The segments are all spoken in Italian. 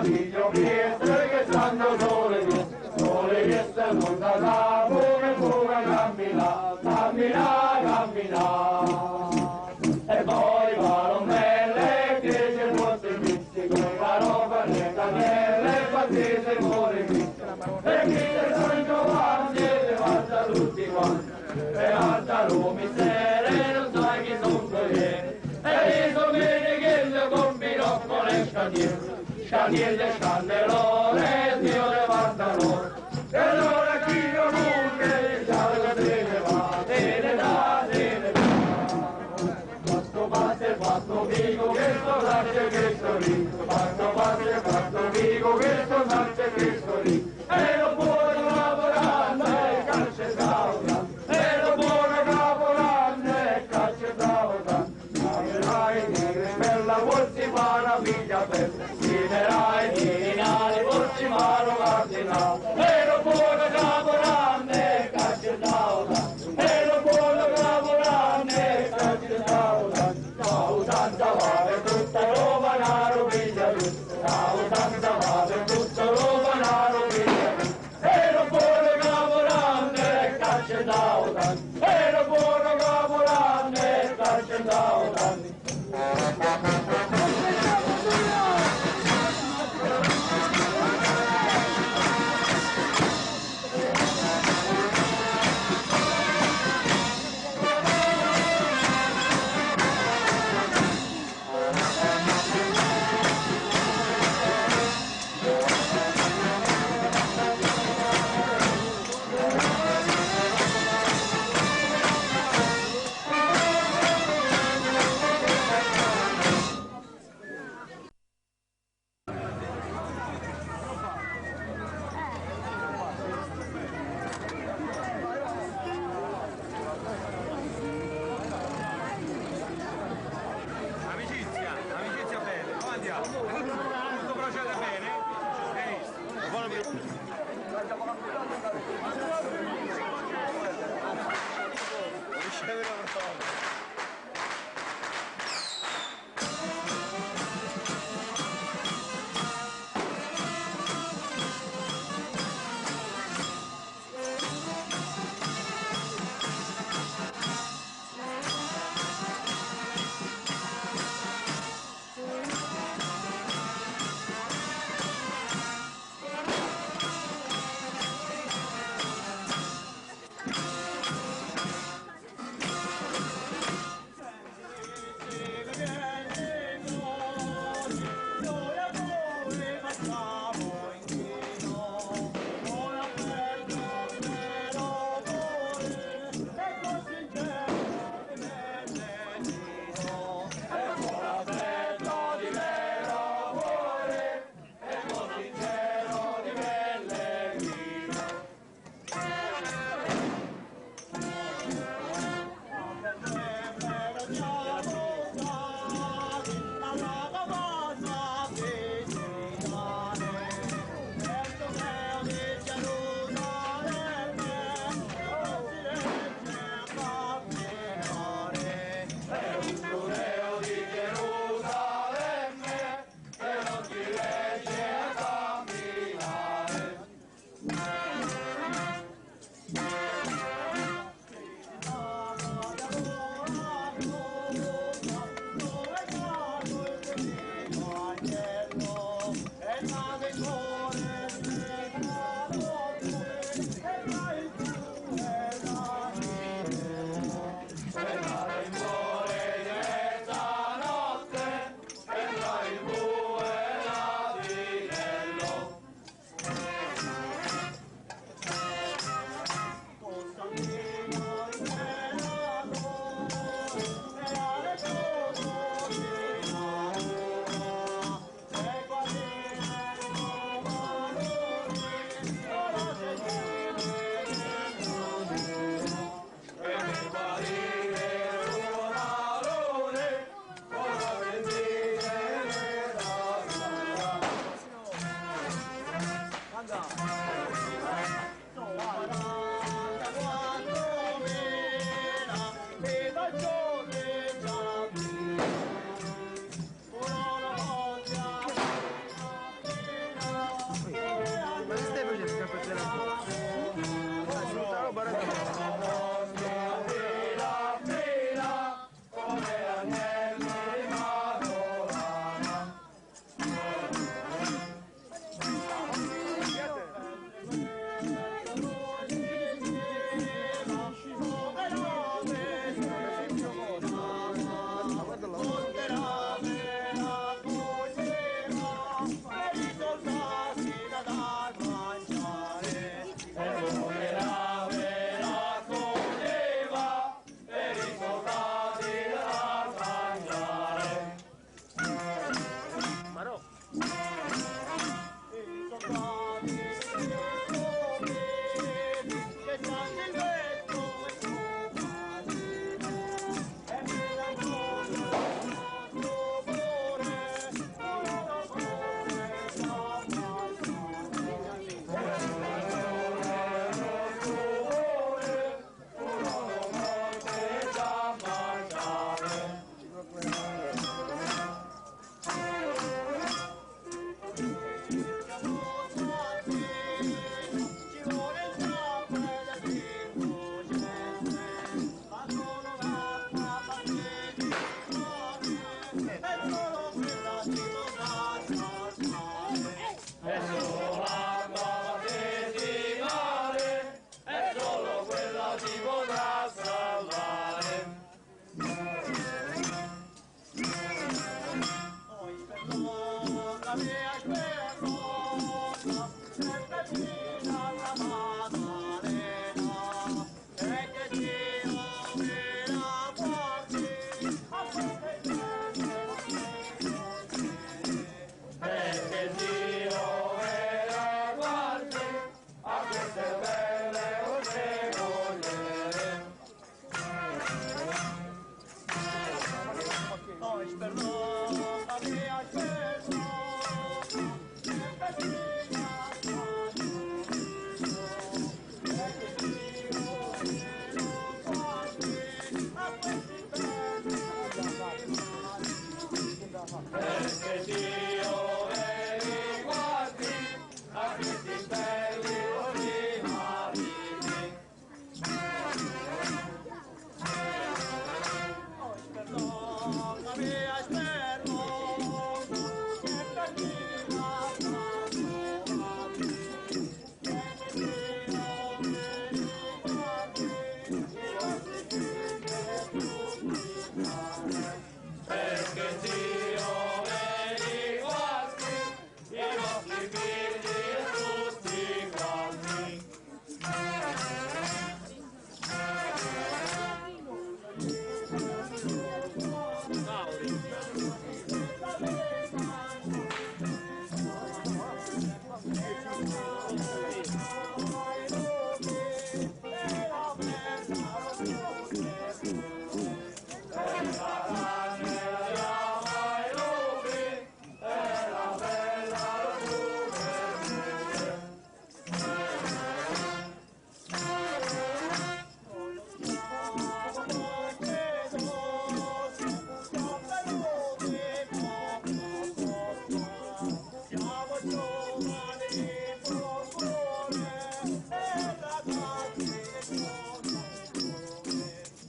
figlio mio, che sanno sole che se non da fuga, cammina, cammina, cammina. E poi Palomelle, che c'è il vostro pizzi, con la roba, le cannelle, partite fuori pizzi. E chi te San Giovanni, e guarda tutti quanti, e alza l'umisere, non sai chi sono io. E io sono che con Pinocchio e Scanielle, Scannellone, Dio le guarda loro. E allora chi non vuole, già se ne va, se ne dà, se ne dà. Fatto figo, che sto latte, che sto ricco. Fatto figo, che sto latte, che sto ricco. E lo buono lavorando, e calce sauda. E lo buono lavorando, e calce sauda. Camerai, tigre, bella, volsi, mana, figlia bella. Tinerai, tirinali, volsi, mano, cardinale. E lo buono lavorando, e calce sauda. E lo buono lavorando, e calce sauda. Tanta vale tutta roba naro piglia tanta vale tutta roba naro piglia e lo buono lavorando e caccia daudan e lo buono lavorando e caccia daudan.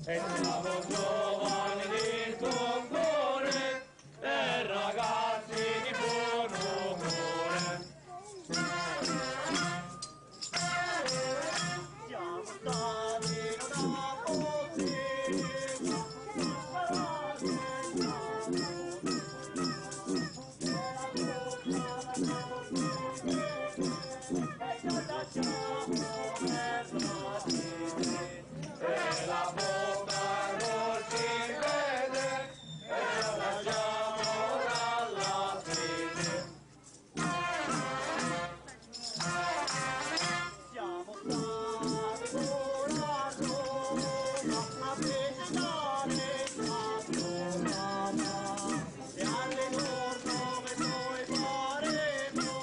e siamo giovani di buon cuore e ragazzi di buon umore. Siamo stati una e la bocca non si vede e la lasciamo dalla fine. Siamo stati coraggiosi a visitare la Torama e alle giorno che noi faremo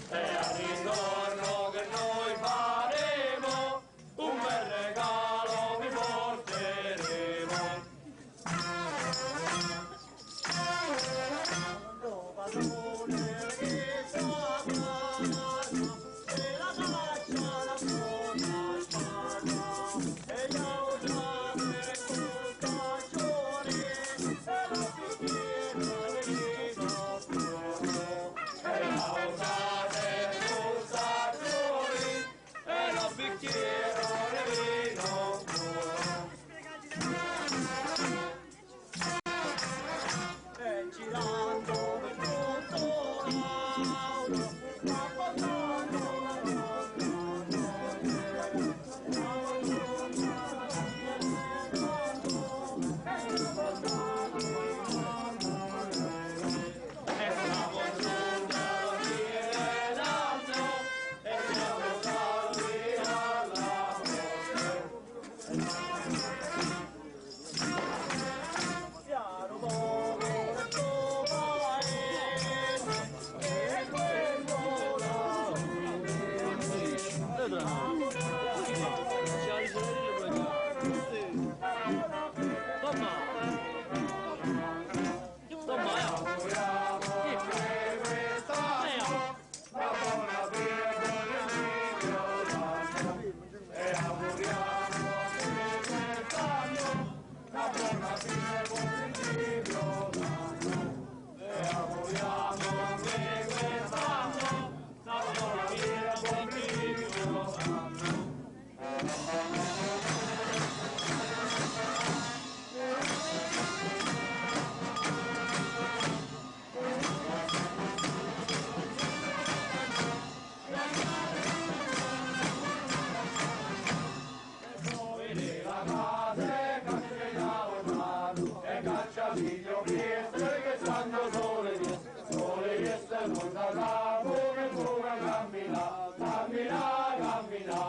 e al ritorno che noi faremo un bel regalo vi porteremo. Quando padrone che sta a casa e la caccia la buona spalla e gli augiame col caccione e la bicchiera di vino puro e la usate sul saccione e lo bicchiere di vino puro e girando per tutto l'auto affondando la e siamo giunti e danno e siamo salvi alla piano poco del tuo paese e quello là auguriamo che quest'anno la buona via con il figlio d'anno e auguriamo che quest'anno la buona via con il figlio d'anno e auguriamo che quest'anno la buona via con il figlio d'anno. La casa e caccia figlio piestre che stanno sole che non da capo che fuga cammina, cammina, cammina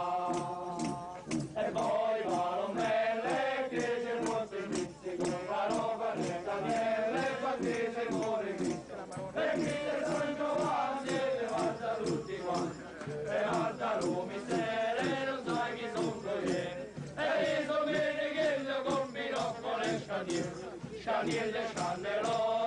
e poi palombelle che c'è molto in pizzi con la roba le cannelle e battese con i pizzi e chi te sono giovani siete guarda tutti quanti e guarda Rumi sere non sai chi sono ieri e io so bene che lo combino con le scadiere, scadiere, scannelò